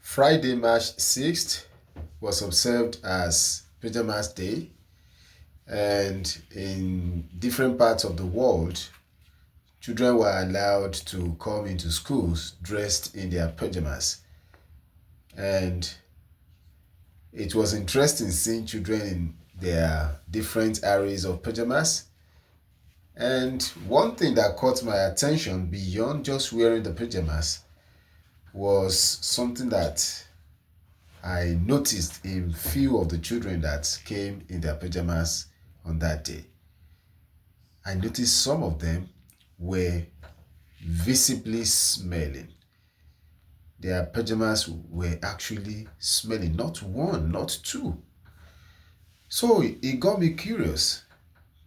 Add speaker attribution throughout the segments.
Speaker 1: Friday, March 6th was observed as Pajamas Day, and in different parts of the world, children were allowed to come into schools dressed in their pajamas. And it was interesting seeing children in their different areas of pajamas. And one thing that caught my attention beyond just wearing the pajamas was something that I noticed in few of the children that came in their pajamas on that day. I noticed some of them were visibly smelling. Their pajamas were actually smelling, not one, not two. So it got me curious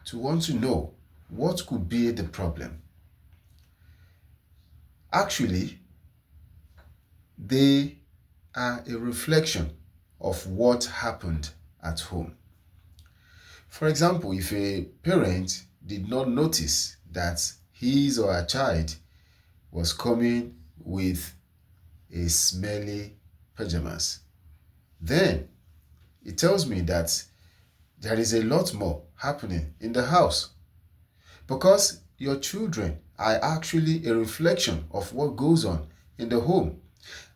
Speaker 1: to want to know what could be the problem. Actually, they are a reflection of what happened at home. For example, if a parent did not notice that his or her child was coming with a smelly pajamas, then it tells me that there is a lot more happening in the house, because your children are actually a reflection of what goes on in the home.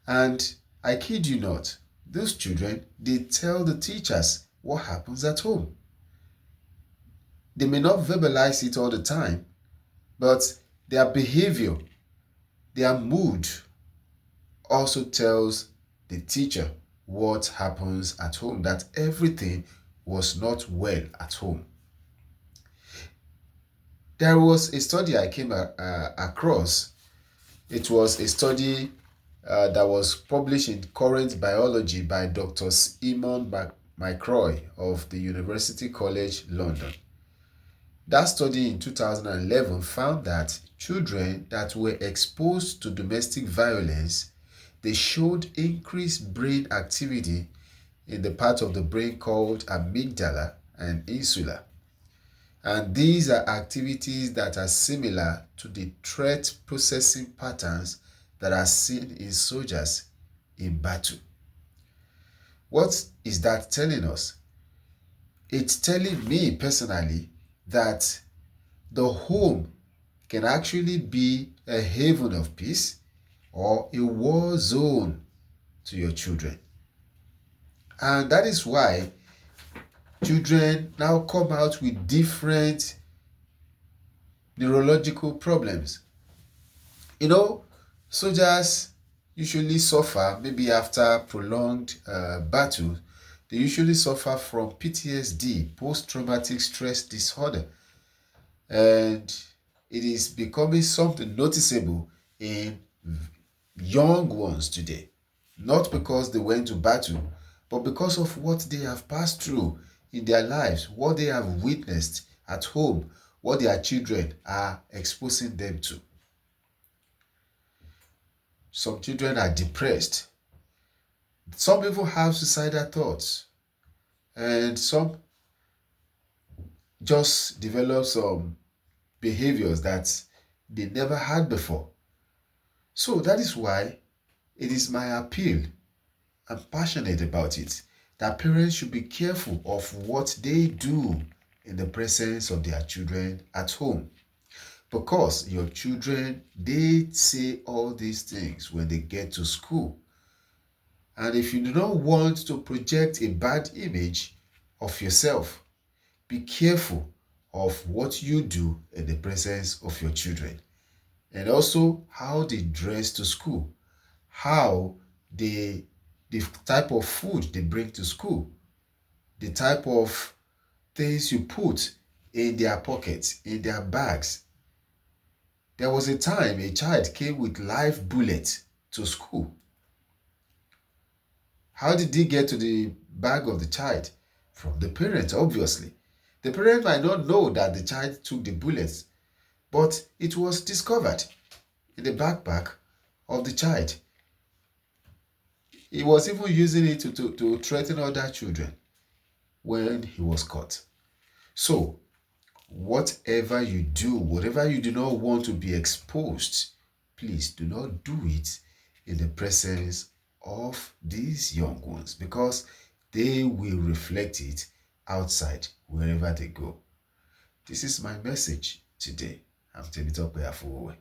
Speaker 1: And I kid you not, those children, they tell the teachers what happens at home. They may not verbalize it all the time, but their behavior, their mood also tells the teacher what happens at home, that everything was not well at home. There was a study I came across. It was a study that was published in Current Biology by Dr. Eamon McCrory of the University College London. That study in 2011 found that children that were exposed to domestic violence, they showed increased brain activity in the part of the brain called amygdala and insula. And these are activities that are similar to the threat processing patterns that are seen in soldiers in battle. What is that telling us? It's telling me personally that the home can actually be a haven of peace or a war zone to your children. And that is why children now come out with different neurological problems. Soldiers usually suffer, maybe after prolonged battle, they usually suffer from PTSD, post-traumatic stress disorder. And it is becoming something noticeable in young ones today. Not because they went to battle, but because of what they have passed through in their lives, what they have witnessed at home, what their children are exposing them to. Some children are depressed. Some people have suicidal thoughts. And some just develop some behaviors that they never had before. So that is why it is my appeal, I'm passionate about it, that parents should be careful of what they do in the presence of their children at home. Because your children, they say all these things when they get to school. And if you do not want to project a bad image of yourself, be careful of what you do in the presence of your children. And also how they dress to school, how the type of food they bring to school, the type of things you put in their pockets, in their bags. There was a time a child came with live bullets to school. How did he get to the bag of the child? From the parent, obviously. The parent might not know that the child took the bullets, but it was discovered in the backpack of the child. He was even using it to threaten other children when he was caught. So, whatever you do, whatever you do not want to be exposed, please do not do it in the presence of these young ones because they will reflect it outside wherever they go. This is my message today. I'm Temitope Afuowe.